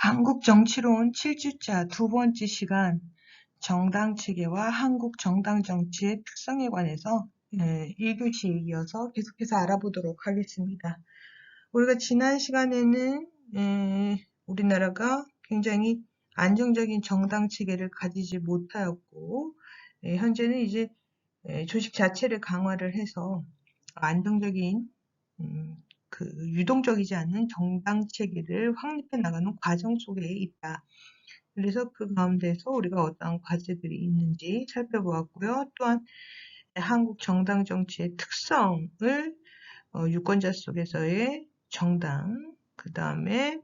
한국 정치론 7주차 두 번째 시간 정당 체계와 한국 정당 정치의 특성에 관해서 1교시에 이어서 계속해서 알아보도록 하겠습니다. 우리가 지난 시간에는 우리나라가 굉장히 안정적인 정당 체계를 가지지 못하였고 현재는 이제 조직 자체를 강화를 해서 안정적인 그 유동적이지 않은 정당 체계를 확립해 나가는 과정 속에 있다. 그래서 그 가운데서 우리가 어떠한 과제들이 있는지 살펴보았고요. 또한 한국 정당 정치의 특성을 유권자 속에서의 정당, 그 다음에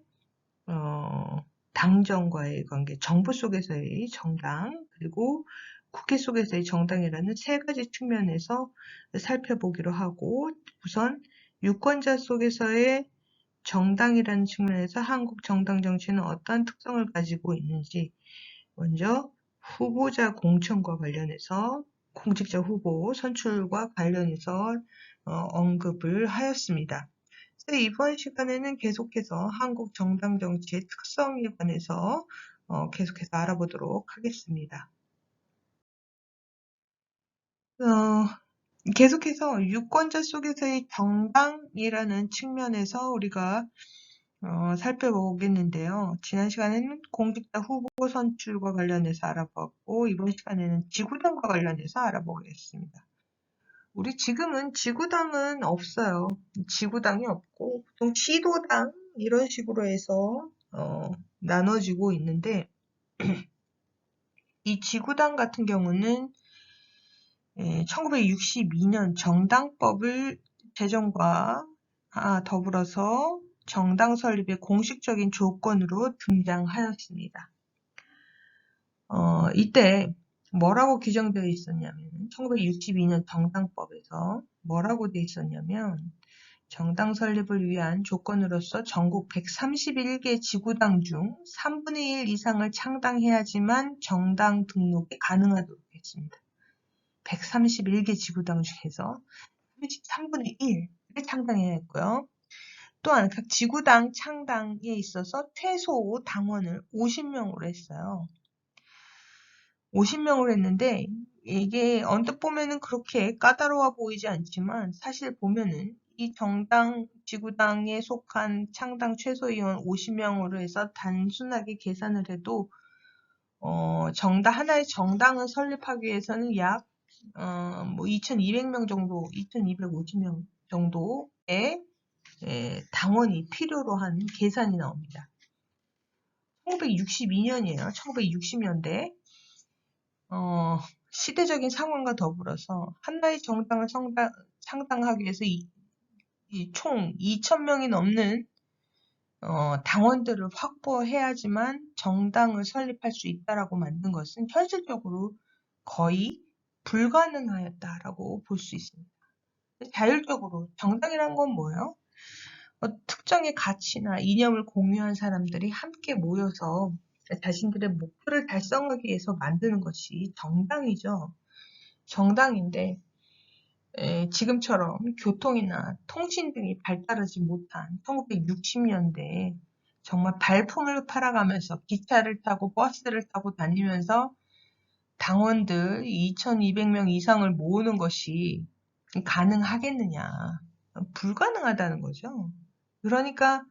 당정과의 관계, 정부 속에서의 정당, 그리고 국회 속에서의 정당이라는 세 가지 측면에서 살펴보기로 하고, 우선 유권자 속에서의 정당이라는 측면에서 한국 정당 정치는 어떠한 특성을 가지고 있는지, 먼저 후보자 공천과 관련해서 공직자 후보 선출과 관련해서 언급을 하였습니다. 그래서 이번 시간에는 계속해서 한국 정당 정치의 특성에 관해서 계속해서 알아보도록 하겠습니다. 계속해서 유권자 속에서의 정당이라는 측면에서 우리가 살펴보겠는데요. 지난 시간에는 공직자 후보 선출과 관련해서 알아봤고 이번 시간에는 지구당과 관련해서 알아보겠습니다. 우리 지금은 지구당은 없어요. 지구당이 없고 보통 시도당 이런 식으로 해서 나눠지고 있는데 이 지구당 같은 경우는 1962년 정당법을 제정과 더불어서 정당 설립의 공식적인 조건으로 등장하였습니다. 이때 뭐라고 규정되어 있었냐면 1962년 정당법에서 뭐라고 되어 있었냐면 정당 설립을 위한 조건으로서 전국 131개 지구당 중 3분의 1 이상을 창당해야지만 정당 등록이 가능하도록 했습니다. 131개 지구당 중에서 3분의 1을 창당해야 했고요. 또한 각 지구당 창당에 있어서 최소 당원을 50명으로 했어요. 50명으로 했는데 이게 언뜻 보면은 그렇게 까다로워 보이지 않지만 사실 보면은 이 정당, 지구당에 속한 창당 최소위원 50명으로 해서 단순하게 계산을 해도 하나의 정당을 설립하기 위해서는 약 2,200명 정도, 2,250명 정도의 당원이 필요로 한 계산이 나옵니다. 1962년이에요. 1960년대. 시대적인 상황과 더불어서 하나의 정당을 창당하기 위해서 총 2,000명이 넘는 당원들을 확보해야지만 정당을 설립할 수 있다라고 만든 것은 현실적으로 거의 불가능하였다라고 볼 수 있습니다. 자율적으로 정당이란 건 뭐예요? 특정의 가치나 이념을 공유한 사람들이 함께 모여서 자신들의 목표를 달성하기 위해서 만드는 것이 정당이죠. 정당인데 지금처럼 교통이나 통신 등이 발달하지 못한 1960년대에 정말 발품을 팔아가면서 기차를 타고 버스를 타고 다니면서 당원들 2,200명 이상을 모으는 것이 가능하겠느냐. 불가능하다는 거죠. 그러니까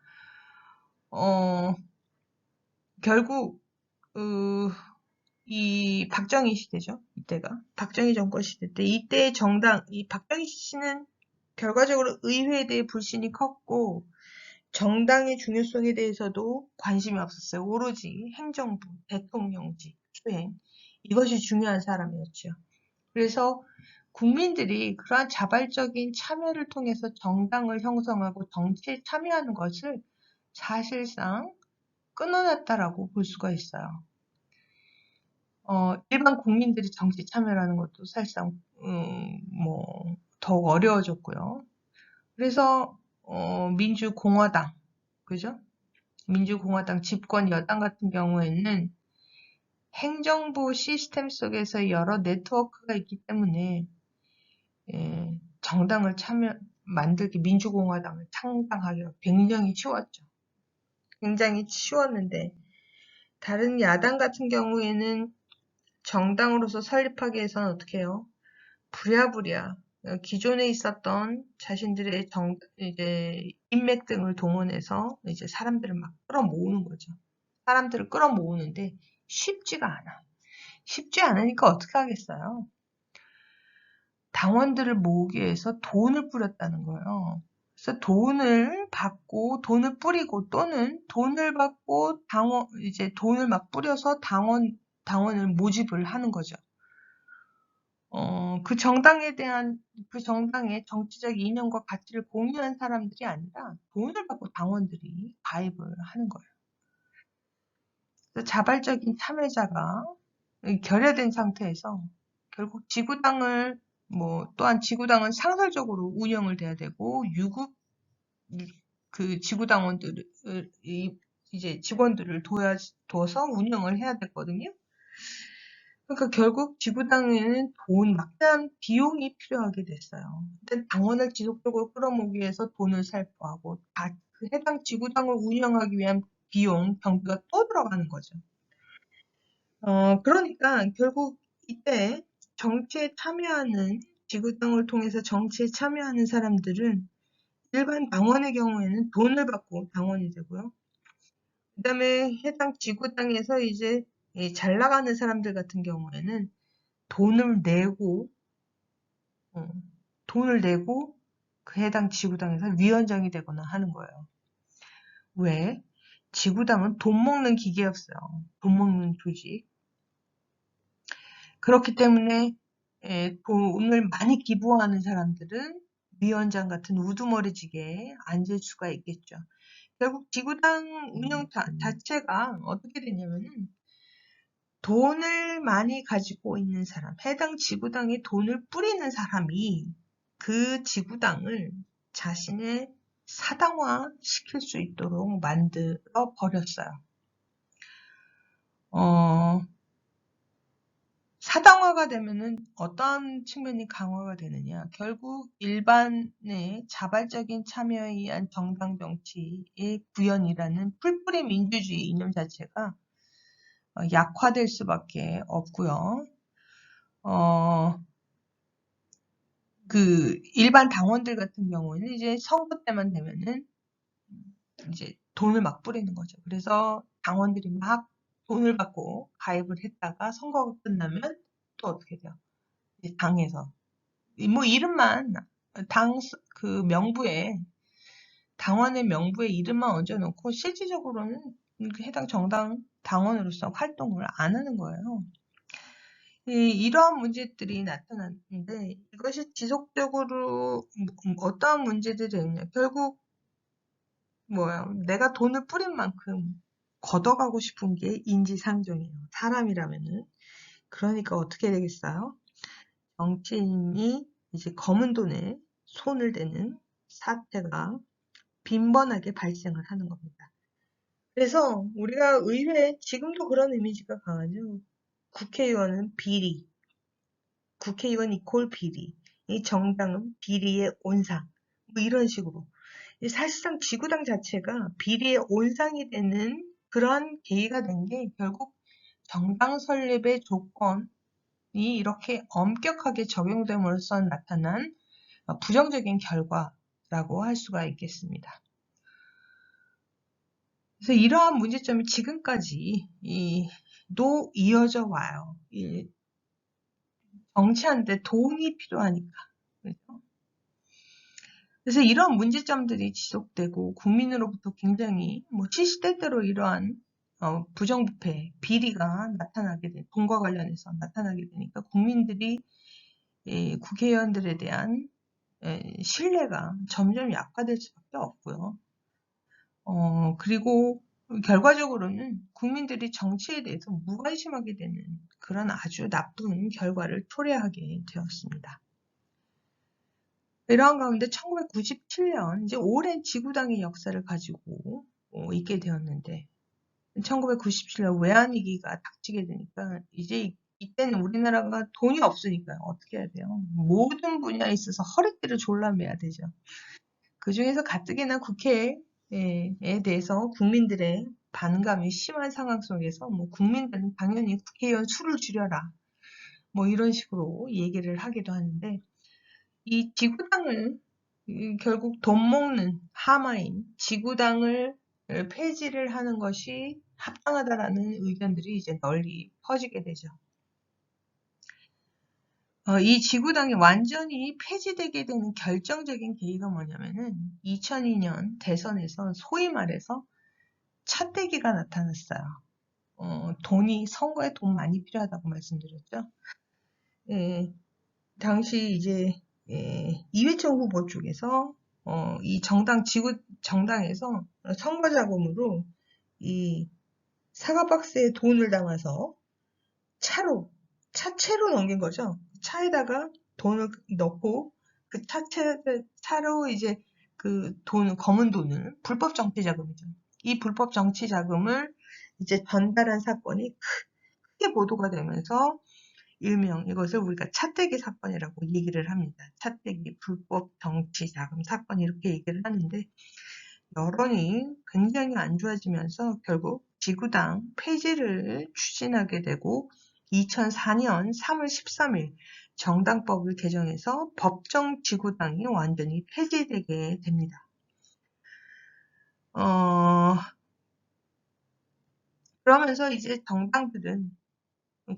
결국 이 박정희 시대죠. 이때가 박정희 정권 시대 때 이때의 정당, 이 박정희 씨는 결과적으로 의회에 대해 불신이 컸고 정당의 중요성에 대해서도 관심이 없었어요. 오로지 행정부, 대통령직, 수행 이것이 중요한 사람이었죠. 그래서 국민들이 그러한 자발적인 참여를 통해서 정당을 형성하고 정치에 참여하는 것을 사실상 끊어놨다라고 볼 수가 있어요. 일반 국민들이 정치 참여라는 것도 사실상 더욱 어려워졌고요. 그래서 민주공화당, 그죠? 민주공화당 집권 여당 같은 경우에는 행정부 시스템 속에서 여러 네트워크가 있기 때문에 정당을 만들기, 민주공화당을 창당하기가 굉장히 쉬웠죠. 굉장히 쉬웠는데 다른 야당 같은 경우에는 정당으로서 설립하기 위해서는 어떻게 해요? 부랴부랴 기존에 있었던 자신들의 이제 인맥 등을 동원해서 이제 사람들을 막 끌어모으는 거죠. 사람들을 끌어모으는데 쉽지가 않아. 쉽지 않으니까 어떻게 하겠어요? 당원들을 모으기 위해서 돈을 뿌렸다는 거예요. 그래서 돈을 받고 돈을 뿌리고 또는 돈을 받고 이제 돈을 막 뿌려서 당원을 모집을 하는 거죠. 그 정당의 정치적 이념과 가치를 공유한 사람들이 아니라 돈을 받고 당원들이 가입을 하는 거예요. 그래서 자발적인 참여자가 결여된 상태에서 결국 또한 지구당은 상설적으로 운영을 돼야 되고, 유급 그 지구당원들을, 이제 직원들을 둬서 운영을 해야 됐거든요. 그러니까 결국 지구당에는 막대한 비용이 필요하게 됐어요. 일단 당원을 지속적으로 끌어모으기 위해서 돈을 살포하고 그 해당 지구당을 운영하기 위한 비용, 경비가 또 들어가는 거죠. 그러니까 결국 이때 지구당을 통해서 정치에 참여하는 사람들은 일반 당원의 경우에는 돈을 받고 당원이 되고요. 그 다음에 해당 지구당에서 이제 잘 나가는 사람들 같은 경우에는 돈을 내고 그 해당 지구당에서 위원장이 되거나 하는 거예요. 왜? 지구당은 돈 먹는 기계였어요. 돈 먹는 조직. 그렇기 때문에 돈을 많이 기부하는 사람들은 위원장 같은 우두머리지게에 앉을 수가 있겠죠. 결국 지구당 운영 자체가 어떻게 되냐면은 돈을 많이 가지고 있는 사람, 해당 지구당에 돈을 뿌리는 사람이 그 지구당을 자신의 사당화 시킬 수 있도록 만들어 버렸어요. 사당화가 되면은 어떤 측면이 강화가 되느냐? 결국 일반의 자발적인 참여에 의한 정당 정치의 구현이라는 풀뿌리 민주주의 이념 자체가 약화될 수밖에 없고요. 그 일반 당원들 같은 경우에는 이제 선거 때만 되면은 이제 돈을 막 뿌리는 거죠. 그래서 당원들이 막 돈을 받고 가입을 했다가 선거가 끝나면 또 어떻게 돼요? 이제 당에서 뭐 이름만 그 당원의 명부에 이름만 얹어놓고 실질적으로는 그 해당 정당 당원으로서 활동을 안 하는 거예요. 이러한 문제들이 나타났는데 이것이 지속적으로 어떠한 문제들이 있냐. 결국 내가 돈을 뿌린 만큼 걷어가고 싶은 게 인지상정이에요. 사람이라면은. 그러니까 어떻게 되겠어요? 정치인이 이제 검은 돈에 손을 대는 사태가 빈번하게 발생을 하는 겁니다. 그래서 우리가 지금도 그런 이미지가 강하죠. 국회의원은 비리, 국회의원 이퀄 비리, 이 정당은 비리의 온상, 뭐 이런 식으로. 사실상 지구당 자체가 비리의 온상이 되는 그러한 계기가 된 게 결국 정당 설립의 조건이 이렇게 엄격하게 적용됨으로써 나타난 부정적인 결과라고 할 수가 있겠습니다. 그래서 이러한 문제점이 지금까지도 이어져 와요. 정치하는데 돈이 필요하니까. 그렇죠? 그래서 이런 문제점들이 지속되고 국민으로부터 굉장히 시시때때로 이러한 부정부패, 비리가 돈과 관련해서 나타나게 되니까 국민들이 국회의원들에 대한 신뢰가 점점 약화될 수밖에 없고요. 그리고 결과적으로는 국민들이 정치에 대해서 무관심하게 되는 그런 아주 나쁜 결과를 초래하게 되었습니다. 이러한 가운데 1997년 이제 오랜 지구당의 역사를 가지고 있게 되었는데 1997년 외환위기가 닥치게 되니까 이제 이때는 우리나라가 돈이 없으니까요. 어떻게 해야 돼요? 모든 분야에 있어서 허리띠를 졸라매야 되죠. 그 중에서 가뜩이나 국회에 대해서 국민들의 반감이 심한 상황 속에서 뭐 국민들은 당연히 국회의원 수를 줄여라 뭐 이런 식으로 얘기를 하기도 하는데 이 지구당을 결국 돈 먹는 하마인 지구당을 폐지를 하는 것이 합당하다라는 의견들이 이제 널리 퍼지게 되죠. 이 지구당이 완전히 폐지되게 되는 결정적인 계기가 뭐냐면은 2002년 대선에서 소위 말해서 차떼기가 나타났어요. 선거에 돈 많이 필요하다고 말씀드렸죠. 예, 당시 이제 이회창 후보 쪽에서 이 정당에서 선거 자금으로 이 사과박스에 돈을 담아서 차체로 넘긴 거죠. 차에다가 돈을 넣고 그 차로 이제 그 검은 돈을 불법 정치 자금이죠. 이 불법 정치 자금을 이제 전달한 사건이 크게 보도가 되면서 일명 이것을 우리가 차떼기 사건이라고 얘기를 합니다. 차떼기 불법 정치 자금 사건 이렇게 얘기를 하는데 여론이 굉장히 안 좋아지면서 결국 지구당 폐지를 추진하게 되고 2004년 3월 13일 정당법을 개정해서 법정 지구당이 완전히 폐지되게 됩니다. 그러면서 이제 정당들은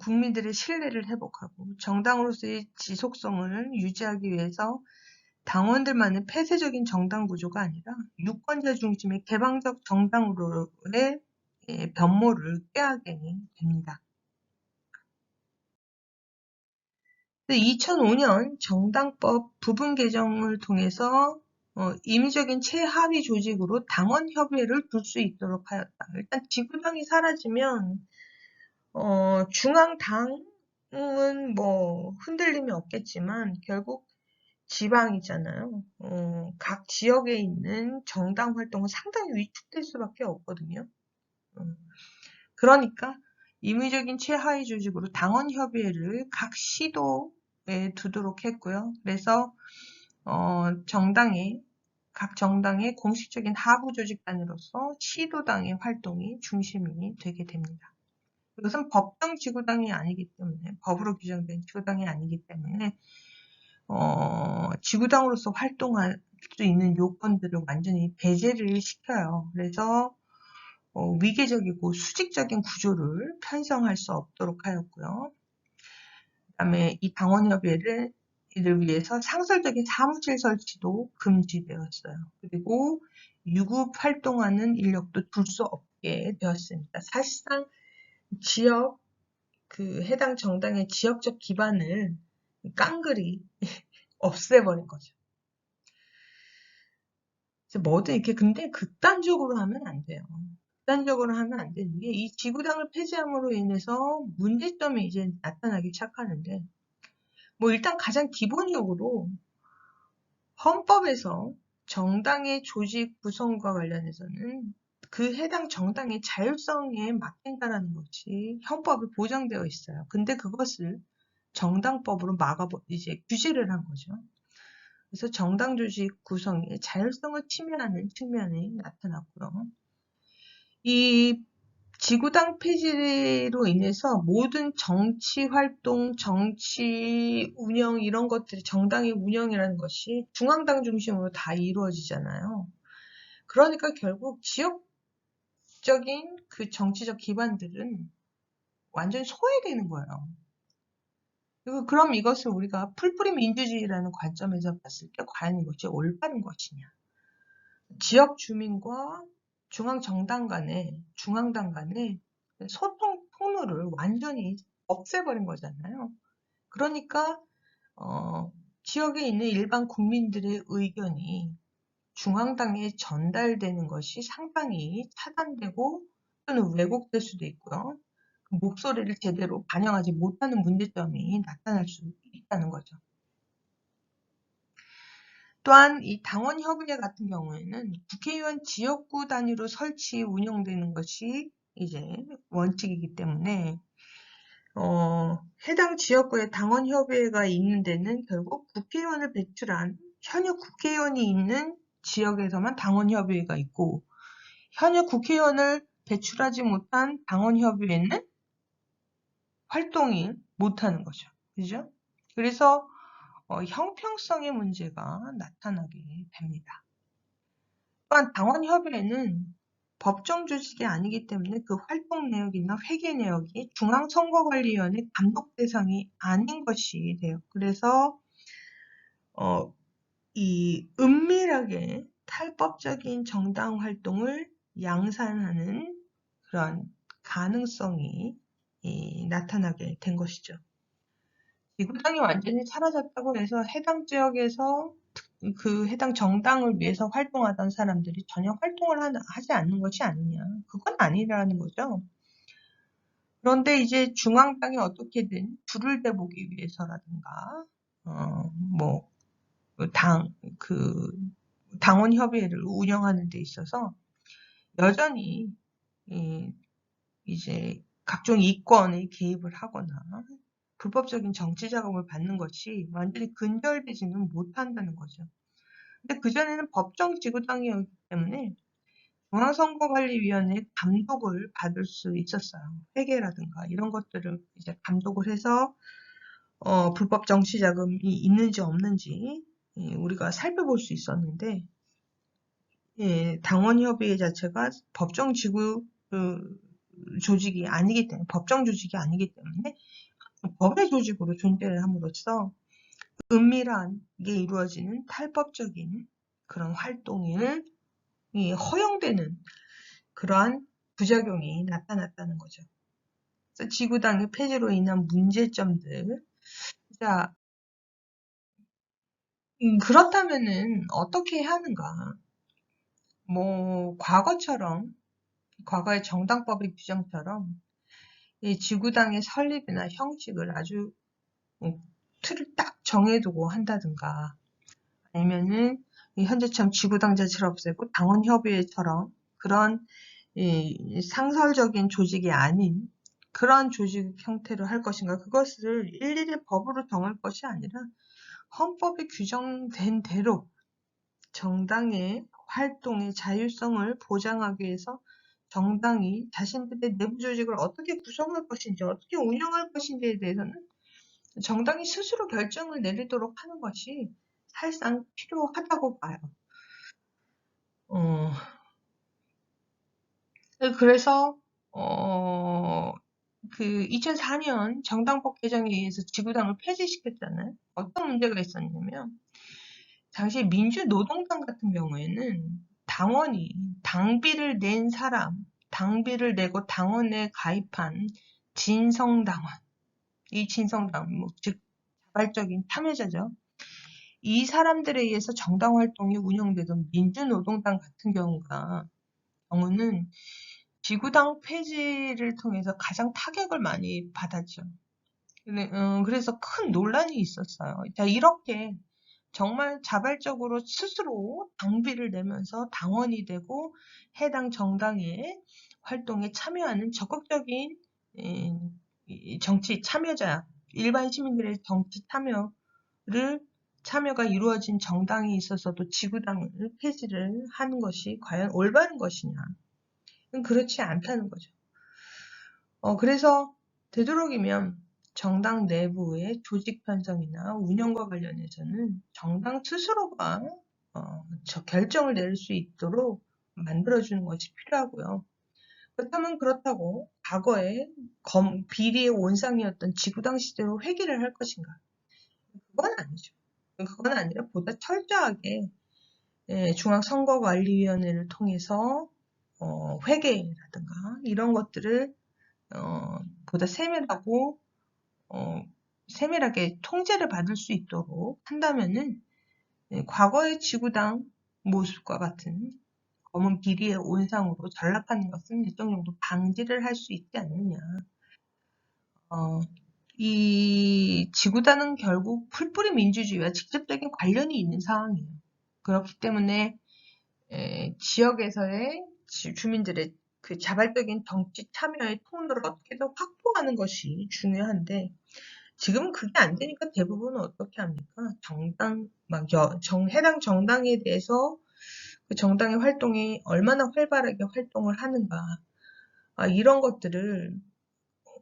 국민들의 신뢰를 회복하고 정당으로서의 지속성을 유지하기 위해서 당원들만의 폐쇄적인 정당 구조가 아니라 유권자 중심의 개방적 정당으로의 변모를 꾀하게 됩니다. 2005년 정당법 부분 개정을 통해서 임의적인 최하위 조직으로 당원협의회를 둘 수 있도록 하였다. 일단 지구당이 사라지면 중앙당은 뭐 흔들림이 없겠지만 결국 지방이잖아요. 각 지역에 있는 정당 활동은 상당히 위축될 수밖에 없거든요. 그러니까 임의적인 최하위 조직으로 당원협의회를 각 시도에 두도록 했고요. 그래서 각 정당의 공식적인 하부 조직단으로서 시도당의 활동이 중심이 되게 됩니다. 이것은 법정 지구당이 아니기 때문에 법으로 규정된 지구당이 아니기 때문에 지구당으로서 활동할 수 있는 요건들을 완전히 배제를 시켜요. 그래서 위계적이고 수직적인 구조를 편성할 수 없도록 하였고요. 그 다음에 이 당원협의회를 위해서 상설적인 사무실 설치도 금지되었어요. 그리고 유급 활동하는 인력도 둘 수 없게 되었습니다. 사실상 해당 정당의 지역적 기반을 깡그리 없애버린 거죠. 뭐든 이렇게 근데 극단적으로 하면 안 돼요. 극단적으로 하면 안 되는 게 이 지구당을 폐지함으로 인해서 문제점이 이제 나타나기 시작하는데 뭐 일단 가장 기본적으로 헌법에서 정당의 조직 구성과 관련해서는 그 해당 정당의 자율성에 맡긴다라는 것이 헌법에 보장되어 있어요. 근데 그것을 정당법으로 이제 규제를 한 거죠. 그래서 정당 조직 구성의 자율성을 침해하는 측면이 나타났고요. 이 지구당 폐지로 인해서 모든 정치 활동, 정치 운영 이런 것들이 정당의 운영이라는 것이 중앙당 중심으로 다 이루어지잖아요. 그러니까 결국 지역적인 그 정치적 기반들은 완전히 소외되는 거예요. 그럼 이것을 우리가 풀뿌리 민주주의라는 관점에서 봤을 때 과연 이것이 올바른 것이냐. 지역 주민과 중앙당 간의 소통 통로를 완전히 없애버린 거잖아요. 그러니까 지역에 있는 일반 국민들의 의견이 중앙당에 전달되는 것이 상당히 차단되고 또는 왜곡될 수도 있고요. 그 목소리를 제대로 반영하지 못하는 문제점이 나타날 수 있다는 거죠. 또한 이 당원협의회 같은 경우에는 국회의원 지역구 단위로 설치 운영되는 것이 이제 원칙이기 때문에 해당 지역구에 당원협의회가 있는 데는 결국 국회의원을 배출한 현역 국회의원이 있는 지역에서만 당원협의회가 있고 현역 국회의원을 배출하지 못한 당원협의회는 활동이 못하는 거죠. 그죠? 그래서 형평성의 문제가 나타나게 됩니다. 또한 당원협의회는 법정 조직이 아니기 때문에 그 활동 내역이나 회계 내역이 중앙선거관리위원회 감독 대상이 아닌 것이 돼요. 그래서 이 은밀하게 탈법적인 정당 활동을 양산하는 그런 가능성이 나타나게 된 것이죠. 지구당이 완전히 사라졌다고 해서 해당 지역에서 그 해당 정당을 위해서 활동하던 사람들이 전혀 활동을 하지 않는 것이 아니냐. 그건 아니라는 거죠. 그런데 이제 중앙당이 어떻게든 불을 대보기 위해서라든가, 당원협의회를 운영하는 데 있어서 여전히 이제 각종 이권에 개입을 하거나 불법적인 정치 자금을 받는 것이 완전히 근절되지는 못한다는 거죠. 근데 그전에는 법정 지구당이었기 때문에 중앙선거관리위원회 감독을 받을 수 있었어요. 회계라든가 이런 것들을 이제 감독을 해서 불법 정치 자금이 있는지 없는지 우리가 살펴볼 수 있었는데 당원협의회 자체가 법정 지구 조직이 아니기 때문에 법정 조직이 아니기 때문에 법의 조직으로 존재를 함으로써 은밀하게 이루어지는 탈법적인 그런 활동이 허용되는 그러한 부작용이 나타났다는 거죠. 그래서 지구당의 폐지로 인한 문제점들. 자, 그렇다면은 어떻게 해야 하는가? 과거의 정당법의 규정처럼 이 지구당의 설립이나 형식을 아주 틀을 딱 정해두고 한다든가, 아니면은 현재처럼 지구당 자체를 없애고 당원협의회처럼 그런 상설적인 조직이 아닌 그런 조직 형태로 할 것인가. 그것을 일일이 법으로 정할 것이 아니라 헌법에 규정된 대로 정당의 활동의 자율성을 보장하기 위해서 정당이 자신들의 내부 조직을 어떻게 구성할 것인지, 어떻게 운영할 것인지에 대해서는 정당이 스스로 결정을 내리도록 하는 것이 사실상 필요하다고 봐요. 그래서 2004년 정당법 개정에 의해서 지구당을 폐지시켰잖아요. 어떤 문제가 있었냐면 당시 민주노동당 같은 경우에는 당원이 당비를 낸 사람, 당비를 내고 당원에 가입한 진성당원, 이 진성당원, 즉 자발적인 참여자죠. 이 사람들에 의해서 정당 활동이 운영되던 민주노동당 같은 경우는 지구당 폐지를 통해서 가장 타격을 많이 받았죠. 그래서 큰 논란이 있었어요. 자, 이렇게 정말 자발적으로 스스로 당비를 내면서 당원이 되고 해당 정당의 활동에 참여하는 적극적인 정치 참여자, 일반 시민들의 정치 참여가 이루어진 정당이 있어서도 지구당을 폐지를 하는 것이 과연 올바른 것이냐? 그렇지 않다는 거죠. 그래서 되도록이면 정당 내부의 조직 편성이나 운영과 관련해서는 정당 스스로가 결정을 내릴 수 있도록 만들어주는 것이 필요하고요. 그렇다면 그렇다고 과거에 비리의 온상이었던 지구당 시대로 회귀를 할 것인가? 그건 아니죠. 그건 아니라 보다 철저하게 중앙선거관리위원회를 통해서 회계라든가 이런 것들을 보다 세밀하게 통제를 받을 수 있도록 한다면은 과거의 지구당 모습과 같은 검은 비리의 온상으로 전락하는 것은 일정 정도 방지를 할 수 있지 않느냐. 이 지구당은 결국 풀뿌리 민주주의와 직접적인 관련이 있는 상황이에요. 그렇기 때문에 지역에서의 주민들의 그 자발적인 정치 참여의 통로를 어떻게든 확보하는 것이 중요한데 지금은 그게 안 되니까 대부분은 어떻게 합니까? 해당 정당에 대해서 그 정당의 활동이 얼마나 활발하게 활동을 하는가, 이런 것들을,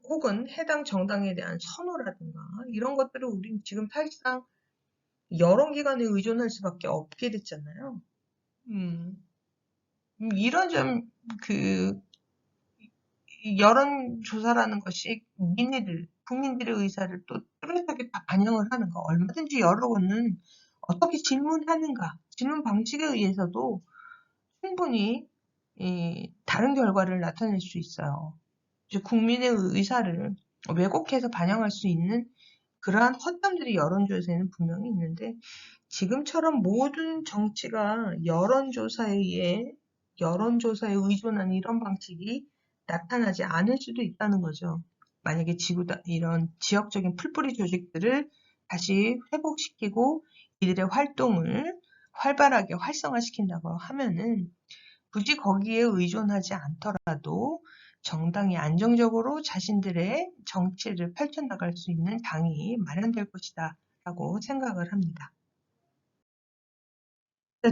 혹은 해당 정당에 대한 선호라든가 이런 것들을 우린 지금 사실상 여론기관에 의존할 수밖에 없게 됐잖아요. 이런 점, 여론조사라는 것이 국민들의 의사를 또 뚜렷하게 다 반영을 하는 거. 얼마든지 여론은 어떻게 질문하는가, 질문 방식에 의해서도 충분히 다른 결과를 나타낼 수 있어요. 국민의 의사를 왜곡해서 반영할 수 있는 그러한 허점들이 여론조사에는 분명히 있는데, 지금처럼 모든 정치가 여론조사에 의존하는 이런 방식이 나타나지 않을 수도 있다는 거죠. 만약에 이런 지역적인 풀뿌리 조직들을 다시 회복시키고 이들의 활동을 활발하게 활성화시킨다고 하면은 굳이 거기에 의존하지 않더라도 정당이 안정적으로 자신들의 정치를 펼쳐나갈 수 있는 당이 마련될 것이다 라고 생각을 합니다.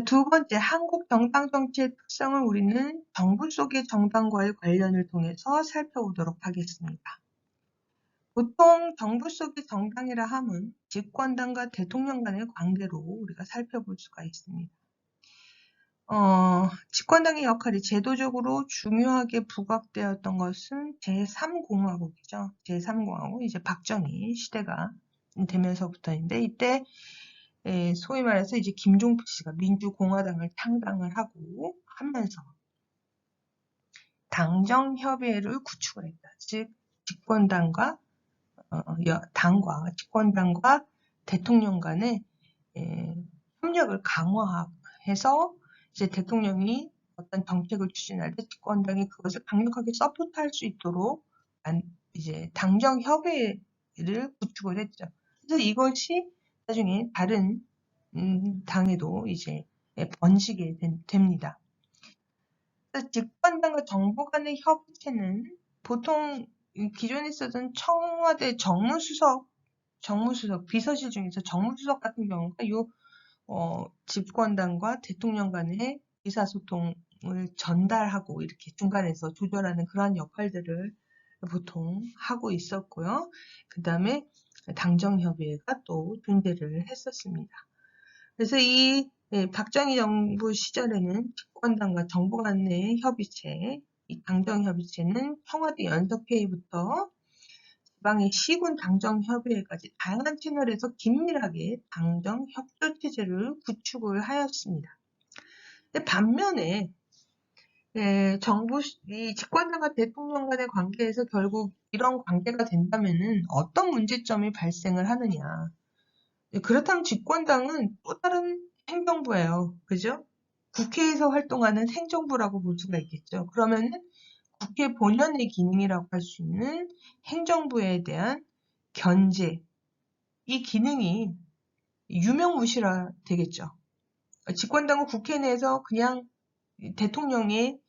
두 번째, 한국 정당 정치의 특성을 우리는 정부 속의 정당과의 관련을 통해서 살펴보도록 하겠습니다. 보통 정부 속의 정당이라 함은 집권당과 대통령 간의 관계로 우리가 살펴볼 수가 있습니다. 집권당의 역할이 제도적으로 중요하게 부각되었던 것은 제3공화국이죠. 제3공화국, 이제 박정희 시대가 되면서부터인데, 이때 소위 말해서 이제 김종필 씨가 민주공화당을 창당을 하고 하면서 당정협의회를 구축을 했다. 즉 집권당과 집권당과 대통령 간의 협력을 강화해서 이제 대통령이 어떤 정책을 추진할 때 집권당이 그것을 강력하게 서포트할 수 있도록 이제 당정협의회를 구축을 했죠. 그래서 이것이 나중에 다른 당에도 이제 번지게 됩니다. 그래서 집권당과 정부 간의 협의체는 보통 기존에 있었던 청와대 정무수석, 비서실 중에서 정무수석 같은 경우가 집권당과 대통령 간의 의사소통을 전달하고 이렇게 중간에서 조절하는 그러한 역할들을 보통 하고 있었고요. 그 다음에 당정협의회가 또 존재를 했었습니다. 그래서 이 박정희 정부 시절에는 집권당과 정부 간의 협의체, 이 당정협의체는 청와대 연석회의부터 지방의 시군 당정협의회까지 다양한 채널에서 긴밀하게 당정협조체제를 구축을 하였습니다. 근데 반면에 이 집권당과 대통령 간의 관계에서 결국 이런 관계가 된다면은 어떤 문제점이 발생을 하느냐. 그렇다면 집권당은 또 다른 행정부예요. 그죠? 국회에서 활동하는 행정부라고 볼 수가 있겠죠. 그러면은 국회 본연의 기능이라고 할 수 있는 행정부에 대한 견제, 이 기능이 유명무실화 되겠죠. 집권당은 국회 내에서 그냥 대통령의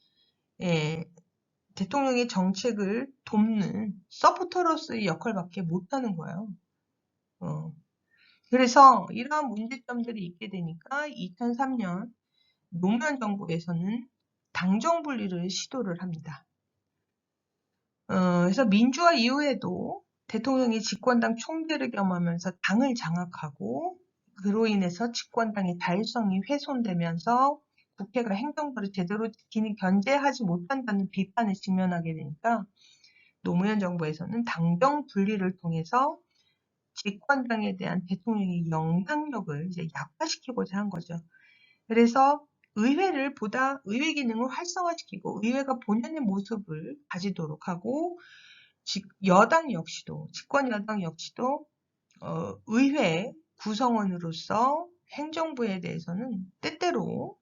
정책을 돕는 서포터로서의 역할밖에 못하는 거예요. 그래서 이러한 문제점들이 있게 되니까 2003년 노무현 정부에서는 당정 분리를 시도를 합니다. 그래서 민주화 이후에도 대통령이 집권당 총재를 겸하면서 당을 장악하고 그로 인해서 집권당의 자율성이 훼손되면서 국회가 행정부를 제대로 견제하지 못한다는 비판에 직면하게 되니까 노무현 정부에서는 당정 분리를 통해서 집권당에 대한 대통령의 영향력을 이제 약화시키고자 한 거죠. 그래서 의회 기능을 활성화시키고 의회가 본연의 모습을 가지도록 하고 집권 여당 역시도 의회 구성원으로서 행정부에 대해서는 때때로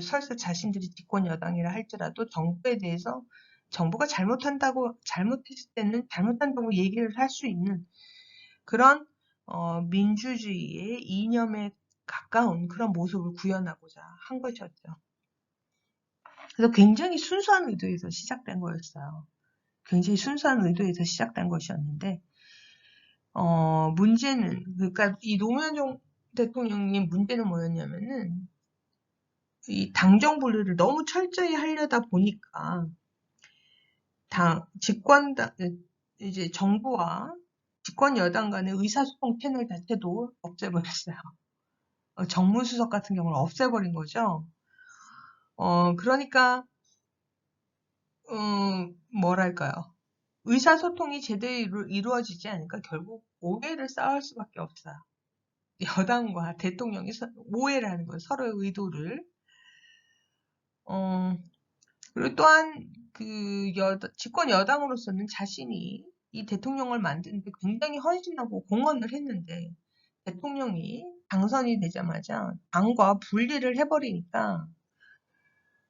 설사 자신들이 집권 여당이라 할지라도 정부가 잘못했을 때는 잘못한다고 얘기를 할 수 있는 그런 민주주의의 이념에 가까운 그런 모습을 구현하고자 한 것이었죠. 그래서 굉장히 순수한 의도에서 시작된 거였어요. 굉장히 순수한 의도에서 시작된 것이었는데 문제는, 그러니까 이 노무현 대통령님 문제는 뭐였냐면은 이 당정 분리를 너무 철저히 하려다 보니까 이제 정부와 집권 여당 간의 의사소통 채널 자체도 없애버렸어요. 정무수석 같은 경우는 없애버린 거죠. 그러니까 뭐랄까요. 의사소통이 제대로 이루어지지 않으니까 결국 오해를 쌓을 수밖에 없어요. 여당과 대통령이 오해를 하는 거예요. 서로의 의도를. 그리고 또한 집권 여당으로서는 자신이 이 대통령을 만드는데 굉장히 헌신하고 공헌을 했는데 대통령이 당선이 되자마자 당과 분리를 해버리니까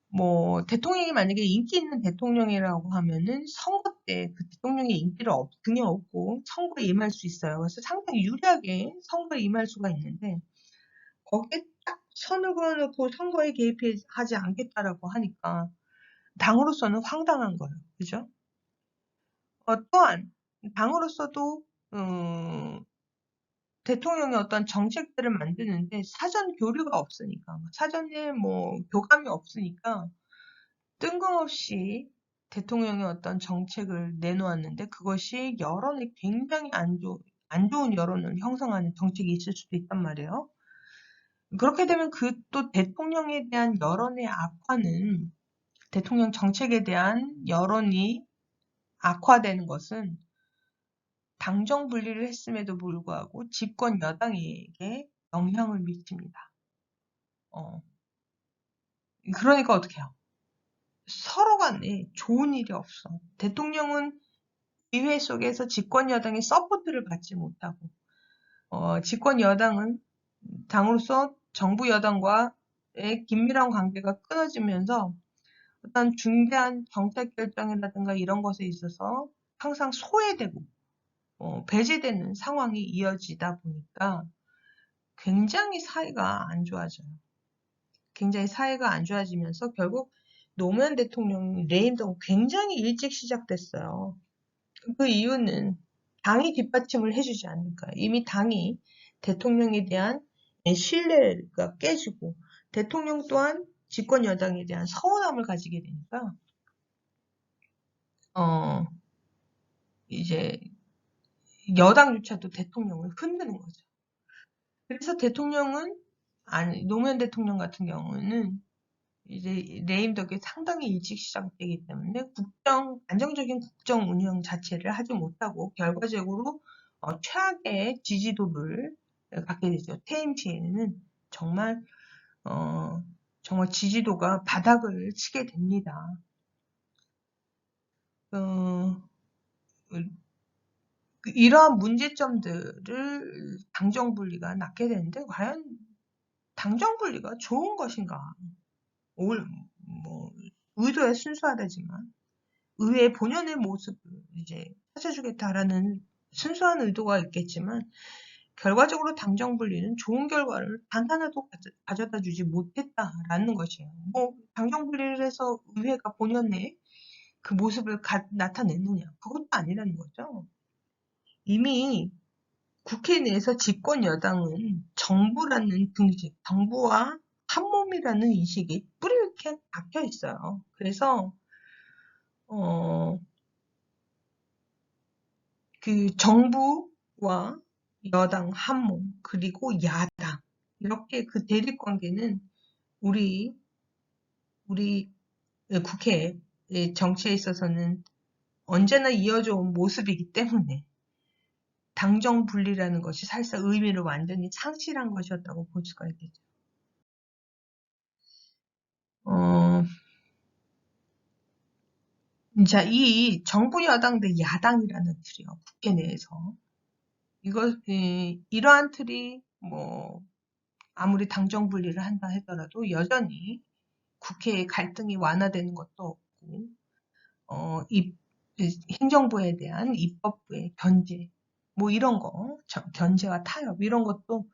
뭐 대통령이 만약에 인기 있는 대통령이라고 하면은 선거 때 그 대통령의 인기를 등에 업고 선거에 임할 수 있어요. 그래서 상당히 유리하게 선거에 임할 수가 있는데 거기에 딱 선을 그어놓고 선거에 개입하지 않겠다라고 하니까 당으로서는 황당한 거예요. 그죠? 또한 당으로서도 대통령의 어떤 정책들을 만드는데 사전 교류가 없으니까 사전에 뭐 교감이 없으니까 뜬금없이 대통령의 어떤 정책을 내놓았는데 그것이 여론이 굉장히 안 좋은 여론을 형성하는 정책이 있을 수도 있단 말이에요. 그렇게 되면 또 대통령에 대한 여론의 악화는 대통령 정책에 대한 여론이 악화되는 것은 당정 분리를 했음에도 불구하고 집권 여당에게 영향을 미칩니다. 그러니까 어떻게 해요? 서로 간에 좋은 일이 없어. 대통령은 의회 속에서 집권 여당의 서포트를 받지 못하고, 집권 여당은 당으로서 정부 여당과의 긴밀한 관계가 끊어지면서 어떤 중대한 정책 결정이라든가 이런 것에 있어서 항상 소외되고 배제되는 상황이 이어지다 보니까 굉장히 사이가 안 좋아져요. 굉장히 사이가 안 좋아지면서 결국 노무현 대통령 레임덕은 굉장히 일찍 시작됐어요. 그 이유는 당이 뒷받침을 해주지 않으니까 이미 당이 대통령에 대한 신뢰가 깨지고 대통령 또한 집권 여당에 대한 서운함을 가지게 되니까 이제 여당조차도 대통령을 흔드는 거죠. 그래서 노무현 대통령 같은 경우는 이제 레임덕이 상당히 일찍 시작되기 때문에 안정적인 국정 운영 자체를 하지 못하고 결과적으로 최악의 지지도를 갖게 되죠. 퇴임 시에는 정말 지지도가 바닥을 치게 됩니다. 이러한 문제점들을 당정 분리가 낳게 되는데 과연 당정 분리가 좋은 것인가? 의도야 순수하다지만 의회의 본연의 모습을 이제 찾아주겠다라는 순수한 의도가 있겠지만 결과적으로 당정 분리는 좋은 결과를 단 하나도 가져다 주지 못했다라는 것이에요. 당정 분리를 해서 의회가 본연의 그 모습을 나타냈느냐? 그것도 아니라는 거죠. 이미 국회 내에서 집권 여당은 정부라는 등식, 정부와 한몸이라는 인식이 뿌리 이렇게 박혀 있어요. 그래서 그 정부와 여당 한몸 그리고 야당 이렇게 그 대립 관계는 우리 국회 정치에 있어서는 언제나 이어져 온 모습이기 때문에 당정 분리라는 것이 사실상 의미를 완전히 상실한 것이었다고 볼 수가 있겠죠. 자, 이 정부 여당 대 야당이라는 틀이요. 국회 내에서. 이러한 틀이 아무리 당정 분리를 한다 하더라도 여전히 국회의 갈등이 완화되는 것도 없고, 행정부에 대한 입법부의 견제, 이런 거, 견제와 타협, 이런 것도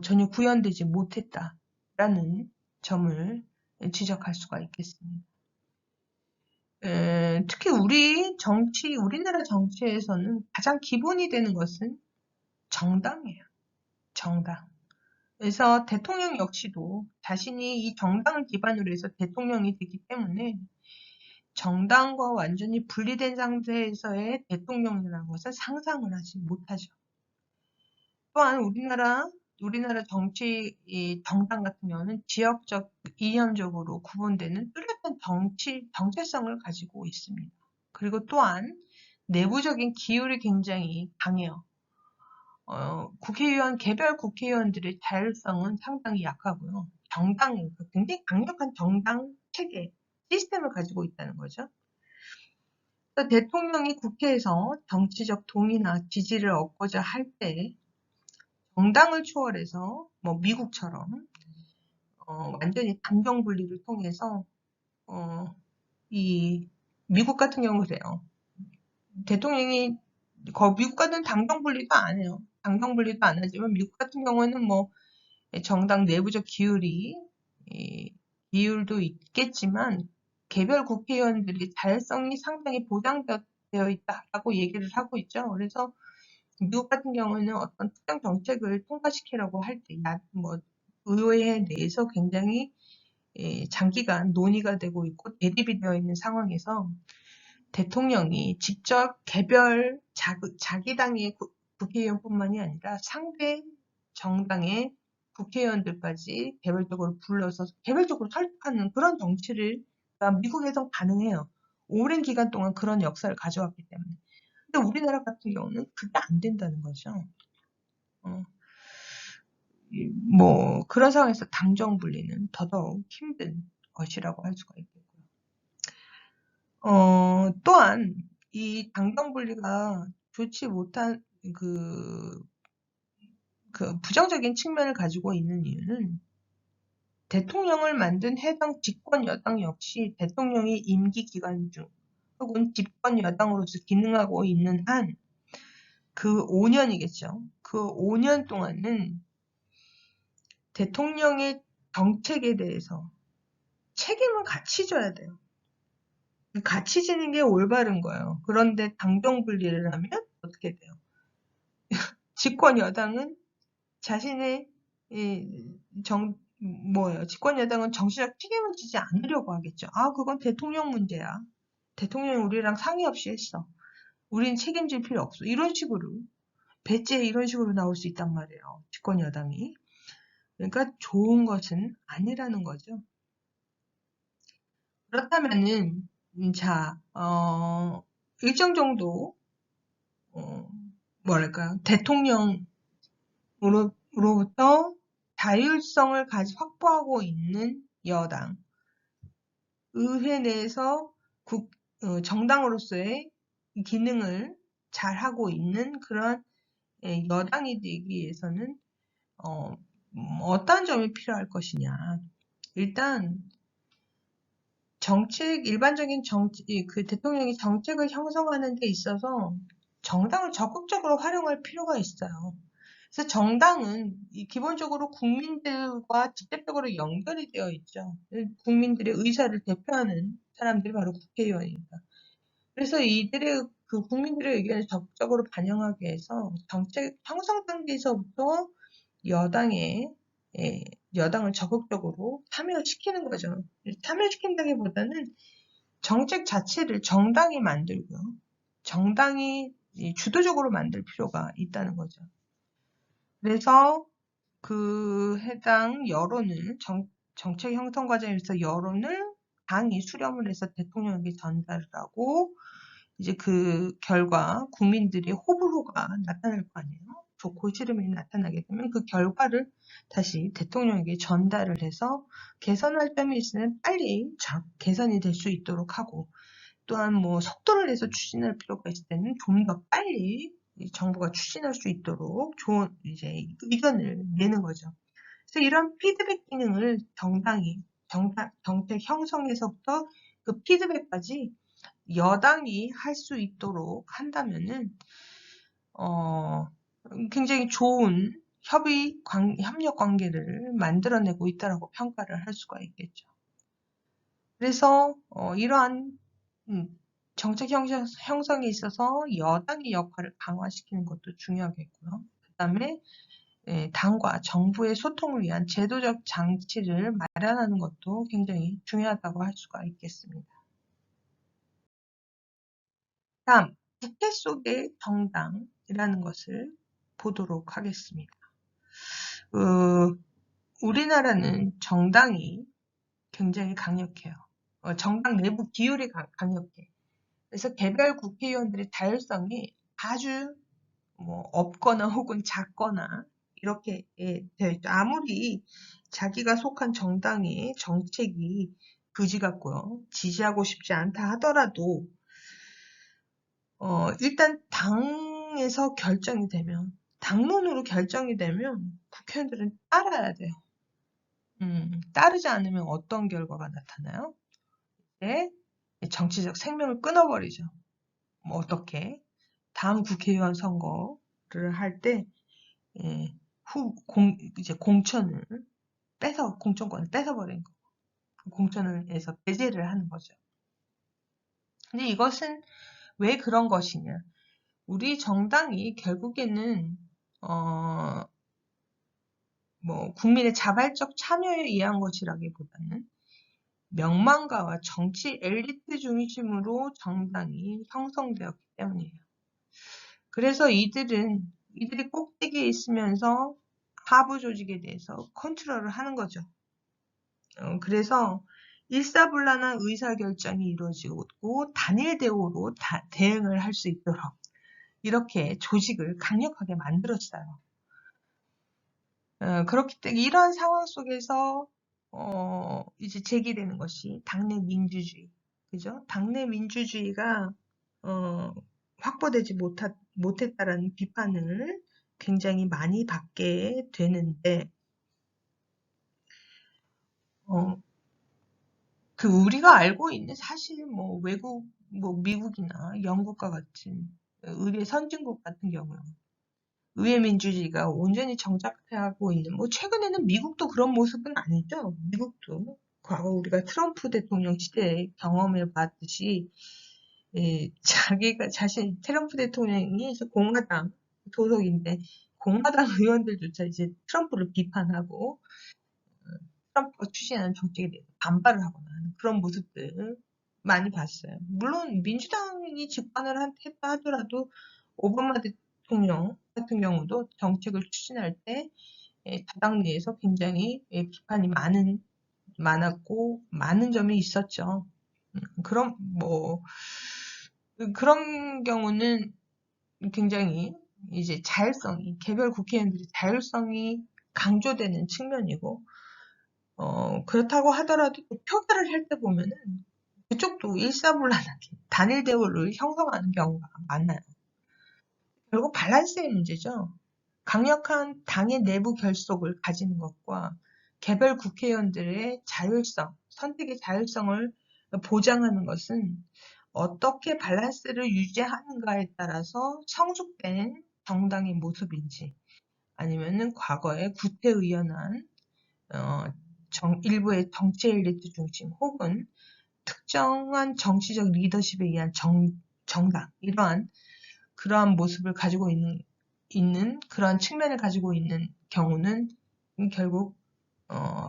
전혀 구현되지 못했다라는 점을 지적할 수가 있겠습니다. 특히 우리나라 정치에서는 가장 기본이 되는 것은 정당이에요. 정당. 그래서 대통령 역시도 자신이 이 정당을 기반으로 해서 대통령이 되기 때문에 정당과 완전히 분리된 상태에서의 대통령이라는 것을 상상을 하지 못하죠. 또한 우리나라 정치 정당 같은 경우는 지역적 이념적으로 구분되는 뚜렷한 정체성을 가지고 있습니다. 그리고 또한 내부적인 기율이 굉장히 강해요. 개별 국회의원들의 자율성은 상당히 약하고요. 굉장히 강력한 정당 체계, 시스템을 가지고 있다는 거죠. 대통령이 국회에서 정치적 동의나 지지를 얻고자 할 때 정당을 초월해서 뭐 미국처럼 완전히 당정 분리를 통해서 이 미국 같은 경우 그래요. 대통령이 미국 같은 당정 분리도 안 해요. 당정 분리도 안 하지만 미국 같은 경우는 뭐 정당 내부적 기율도 있겠지만 개별 국회의원들의 자율성이 상당히 보장되어 있다라고 얘기를 하고 있죠. 그래서 미국 같은 경우는 어떤 특정 정책을 통과시키려고 할 때, 의회 내에서 굉장히 장기간 논의가 되고 있고 대립이 되어 있는 상황에서 대통령이 직접 개별 자기 당의 국회의원뿐만이 아니라 상대 정당의 국회의원들까지 개별적으로 불러서 개별적으로 설득하는 그런 정치를 미국에선 가능해요. 오랜 기간 동안 그런 역사를 가져왔기 때문에. 근데 우리나라 같은 경우는 그게 안 된다는 거죠. 그런 상황에서 당정 분리는 더더욱 힘든 것이라고 할 수가 있겠고요. 또한 이 당정 분리가 좋지 못한 그 부정적인 측면을 가지고 있는 이유는 대통령을 만든 해당 집권 여당 역시 대통령의 임기 기간 중 혹은 집권 여당으로서 기능하고 있는 한 그 5년이겠죠. 그 5년 동안은 대통령의 정책에 대해서 책임을 같이 져야 돼요. 같이 지는 게 올바른 거예요. 그런데 당정 분리를 하면 어떻게 돼요? 집권 여당은 자신의 집권 여당은 정치적 책임을 지지 않으려고 하겠죠. 그건 대통령 문제야. 대통령이 우리랑 상의 없이 했어. 우린 책임질 필요 없어. 이런 식으로 배째 이런 식으로 나올 수 있단 말이에요. 집권 여당이. 그러니까 좋은 것은 아니라는 거죠. 그렇다면은 일정 정도 대통령으로부터 자율성을 확보하고 있는 여당, 의회 내에서 정당으로서의 기능을 잘 하고 있는 그런 여당이 되기 위해서는 어떤 점이 필요할 것이냐. 일단 일반적인 대통령이 정책을 형성하는 데 있어서 정당을 적극적으로 활용할 필요가 있어요. 그래서 정당은 기본적으로 국민들과 직접적으로 연결이 되어 있죠. 국민들의 의사를 대표하는 사람들이 바로 국회의원입니다. 그래서 이들의 국민들의 의견을 적극적으로 반영하기 위해서 정책 형성 단계에서부터 여당을 적극적으로 참여시키는 거죠. 참여시킨다기보다는 정책 자체를 정당이 만들고요. 정당이 주도적으로 만들 필요가 있다는 거죠. 그래서 해당 여론을 정책 형성 과정에서 여론을 당이 수렴을 해서 대통령에게 전달을 하고 이제 그 결과 국민들의 호불호가 나타날 거 아니에요. 좋고 싫음이 나타나게 되면 그 결과를 다시 대통령에게 전달을 해서 개선할 점이 있으면 빨리 개선이 될 수 있도록 하고 또한 속도를 내서 추진할 필요가 있을 때는 좀 더 빨리 정부가 추진할 수 있도록 좋은 의견을 내는 거죠. 그래서 이런 피드백 기능을 정책 형성에서부터 그 피드백까지 여당이 할 수 있도록 한다면은 굉장히 좋은 협력 관계를 만들어내고 있다라고 평가를 할 수가 있겠죠. 그래서 이러한 정책 형성에 있어서 여당의 역할을 강화시키는 것도 중요하겠고요. 그 다음에 당과 정부의 소통을 위한 제도적 장치를 마련하는 것도 굉장히 중요하다고 할 수가 있겠습니다. 다음, 국회 속의 정당이라는 것을 보도록 하겠습니다. 우리나라는 정당이 굉장히 강력해요. 정당 내부 기율이 강력해. 그래서 개별 국회의원들의 자율성이 아주 없거나 혹은 작거나 이렇게 되어 있죠. 아무리 자기가 속한 정당의 정책이 그지 같고요. 지지하고 싶지 않다 하더라도 일단 당에서 결정이 되면 당론으로 결정이 되면 국회의원들은 따라야 돼요. 따르지 않으면 어떤 결과가 나타나요? 네, 정치적 생명을 끊어버리죠. 어떻게? 다음 국회의원 선거를 할 때, 이제 공천을 공천권을 뺏어버린 거. 공천에서 배제를 하는 거죠. 근데 이것은 왜 그런 것이냐? 우리 정당이 결국에는, 국민의 자발적 참여에 의한 것이라기보다는 명망가와 정치 엘리트 중심으로 정당이 형성되었기 때문이에요. 그래서 이들이 꼭대기에 있으면서 하부 조직에 대해서 컨트롤을 하는 거죠. 그래서 일사불란한 의사결정이 이루어지고 단일 대우로 대응을 할 수 있도록 이렇게 조직을 강력하게 만들었어요. 그렇기 때문에 이러한 상황 속에서 이제 제기되는 것이 당내 민주주의, 그죠? 당내 민주주의가 확보되지 못했다라는 비판을 굉장히 많이 받게 되는데, 우리가 알고 있는 사실 외국, 미국이나 영국과 같은 의회 선진국 같은 경우 의회 민주주의가 온전히 정착하고 있는, 최근에는 미국도 그런 모습은 아니죠. 미국도 과거 우리가 트럼프 대통령 시대에 경험해 봤듯이, 트럼프 대통령이 이제 공화당 소속인데, 공화당 의원들조차 이제 트럼프를 비판하고, 트럼프가 추진하는 정책에 대해서 반발을 하거나 하는 그런 모습들 많이 봤어요. 물론 민주당이 집권을 했다 하더라도 오바마 대통령 같은 경우도 정책을 추진할 때 다당 내에서 굉장히 비판이 많았고 많은 점이 있었죠. 그런 경우는 굉장히 이제 개별 국회의원들의 자율성이 강조되는 측면이고, 그렇다고 하더라도 또 표결을 할 때 보면은 그쪽도 일사불란하게 단일 대우를 형성하는 경우가 많아요. 결국 밸런스의 문제죠. 강력한 당의 내부 결속을 가지는 것과 개별 국회의원들의 선택의 자율성을 보장하는 것은 어떻게 밸런스를 유지하는가에 따라서 성숙된 정당의 모습인지, 아니면은 과거에 구태의연한 일부의 정치 엘리트 중심 혹은 특정한 정치적 리더십에 의한 정당, 그러한 모습을 가지고 있는 그러한 측면을 가지고 있는 경우는 결국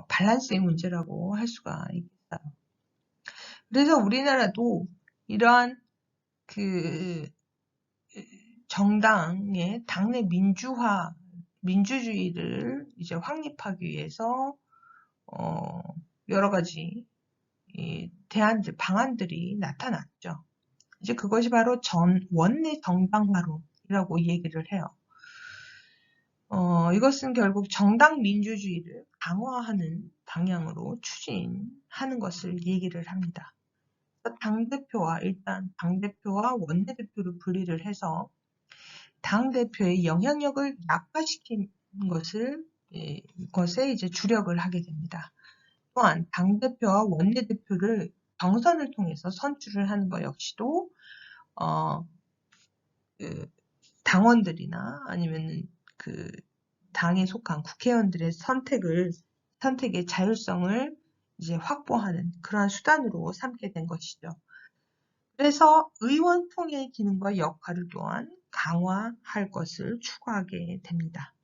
밸런스의 문제라고 할 수가 있겠어요. 그래서 우리나라도 이러한 그 정당의 당내 민주주의를 이제 확립하기 위해서 여러 가지 방안들이 나타났죠. 이제 그것이 바로 원내 정당화론이라고 얘기를 해요. 이것은 결국 정당 민주주의를 강화하는 방향으로 추진하는 것을 얘기를 합니다. 당대표와 원내대표를 분리를 해서 당대표의 영향력을 약화시키는 것에 이제 주력을 하게 됩니다. 또한 당대표와 원내대표를 경선을 통해서 선출을 하는 것 역시도 당원들이나 아니면은 당에 속한 국회의원들의 선택의 자율성을 이제 확보하는 그러한 수단으로 삼게 된 것이죠. 그래서 의원총회의 기능과 역할을 또한 강화할 것을 추구하게 됩니다.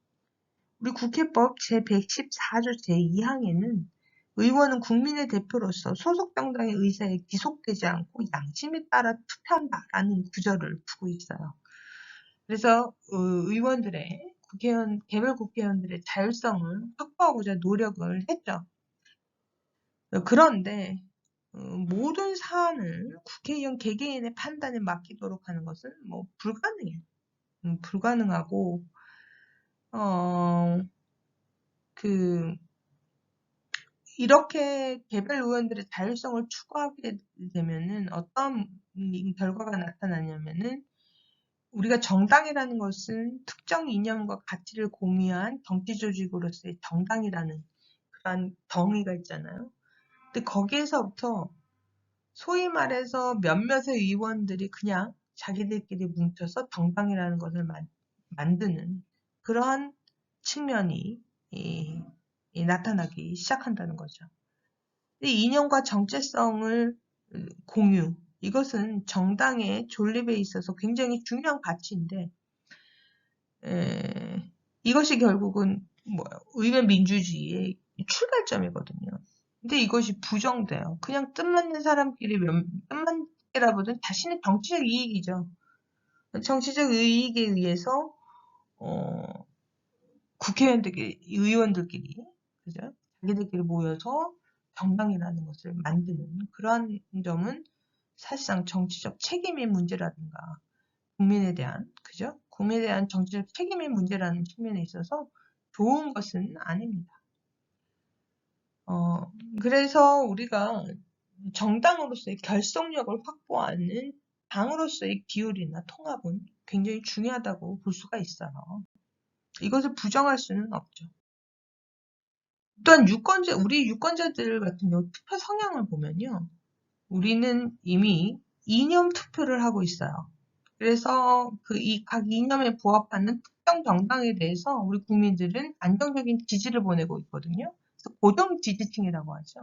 우리 국회법 제114조 제2항에는 의원은 국민의 대표로서 소속 정당의 의사에 기속되지 않고 양심에 따라 투표한다라는 구절을 두고 있어요. 그래서 의원들의 개별 국회의원들의 자율성을 확보하고자 노력을 했죠. 그런데 모든 사안을 국회의원 개개인의 판단에 맡기도록 하는 것은 뭐 불가능해요. 불가능하고 이렇게 개별 의원들의 자율성을 추구하게 되면은 어떤 결과가 나타나냐면은 우리가 정당이라는 것은 특정 이념과 가치를 공유한 정치 조직으로서의 정당이라는 그런 덩이가 있잖아요. 근데 거기에서부터 소위 말해서 몇몇의 의원들이 그냥 자기들끼리 뭉쳐서 정당이라는 것을 만드는 그러한 측면이 나타나기 시작한다는 거죠. 이 이념과 정체성을 공유, 이것은 정당의 존립에 있어서 굉장히 중요한 가치인데 이것이 결국은 의회 민주주의의 출발점이거든요. 근데 이것이 부정돼요. 그냥 뜻맞는 사람끼리 뜻맞는 라보다는 자신의 정치적 이익이죠. 정치적 이익에 의해서 의원들끼리 그죠? 자기들끼리 모여서 정당이라는 것을 만드는 그러한 점은 사실상 정치적 책임의 문제라든가 국민에 대한 그죠? 국민에 대한 정치적 책임의 문제라는 측면에 있어서 좋은 것은 아닙니다. 그래서 우리가 정당으로서의 결속력을 확보하는 당으로서의 기울이나 통합은 굉장히 중요하다고 볼 수가 있어요. 이것을 부정할 수는 없죠. 또한 우리 유권자들 같은 경우 투표 성향을 보면요. 우리는 이미 이념 투표를 하고 있어요. 그래서 각 이념에 부합하는 특정 정당에 대해서 우리 국민들은 안정적인 지지를 보내고 있거든요. 그래서 고정 지지층이라고 하죠.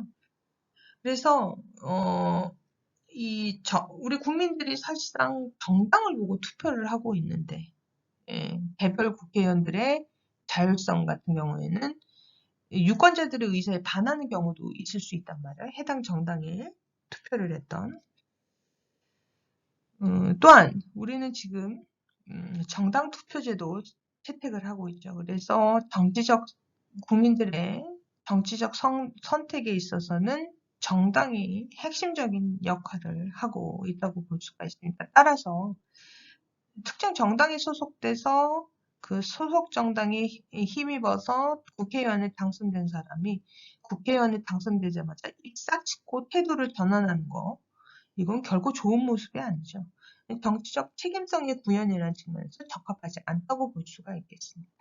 그래서 우리 국민들이 사실상 정당을 보고 투표를 하고 있는데 개별 국회의원들의 자율성 같은 경우에는 유권자들의 의사에 반하는 경우도 있을 수 있단 말이에요. 해당 정당에 투표를 했던. 또한 우리는 지금 정당 투표제도 채택을 하고 있죠. 그래서 국민들의 정치적 선택에 있어서는 정당이 핵심적인 역할을 하고 있다고 볼 수가 있습니다. 따라서 특정 정당에 소속돼서 그 소속 정당에 힘입어서 국회의원에 당선된 사람이 국회의원에 당선되자마자 일사천리 태도를 전환하는 거, 이건 결코 좋은 모습이 아니죠. 정치적 책임성의 구현이라는 측면에서 적합하지 않다고 볼 수가 있겠습니다.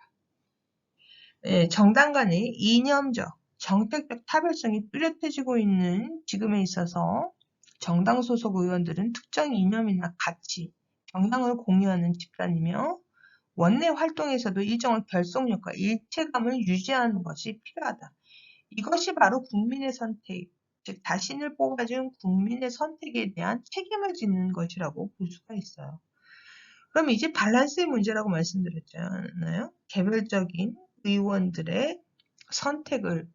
정당 간의 이념적, 정책적 차별성이 뚜렷해지고 있는 지금에 있어서 정당 소속 의원들은 특정 이념이나 가치, 정당을 공유하는 집단이며 원내 활동에서도 일정한 결속력과 일체감을 유지하는 것이 필요하다. 이것이 바로 국민의 선택, 즉 자신을 뽑아준 국민의 선택에 대한 책임을 짓는 것이라고 볼 수가 있어요. 그럼 이제 밸런스의 문제라고 말씀드렸잖아요. 개별적인 의원들의 선택을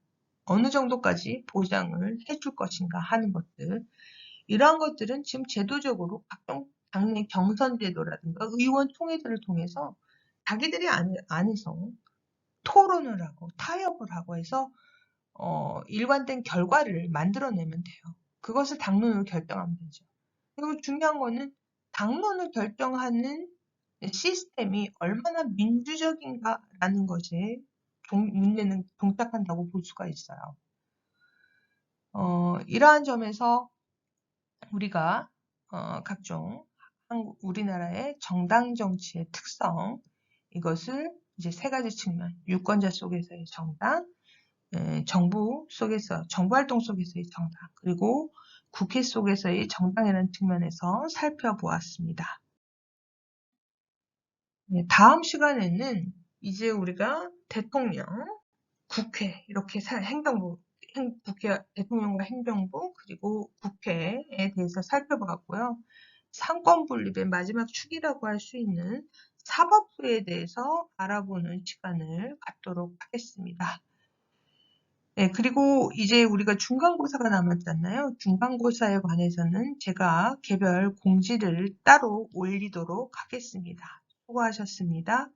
어느 정도까지 보장을 해줄 것인가 하는 것들, 이러한 것들은 지금 제도적으로 각종 당내 경선제도라든가 의원총회들을 통해서 자기들이 안에서 토론을 하고 타협을 하고 해서 일관된 결과를 만들어내면 돼요. 그것을 당론으로 결정하면 되죠. 그리고 중요한 거는 당론을 결정하는 시스템이 얼마나 민주적인가라는 것에 문제는 동작한다고 볼 수가 있어요. 이러한 점에서 우리가 각종 우리나라의 정당 정치의 특성, 이것을 이제 세 가지 측면, 유권자 속에서의 정당, 정부 활동 속에서의 정당, 그리고 국회 속에서의 정당이라는 측면에서 살펴보았습니다. 다음 시간에는 이제 우리가 대통령, 국회, 이렇게 대통령과 행정부, 그리고 국회에 대해서 살펴봤고요. 상권 분립의 마지막 축이라고 할 수 있는 사법부에 대해서 알아보는 시간을 갖도록 하겠습니다. 네, 그리고 이제 우리가 중간고사가 남았잖아요. 중간고사에 관해서는 제가 개별 공지를 따로 올리도록 하겠습니다. 수고하셨습니다.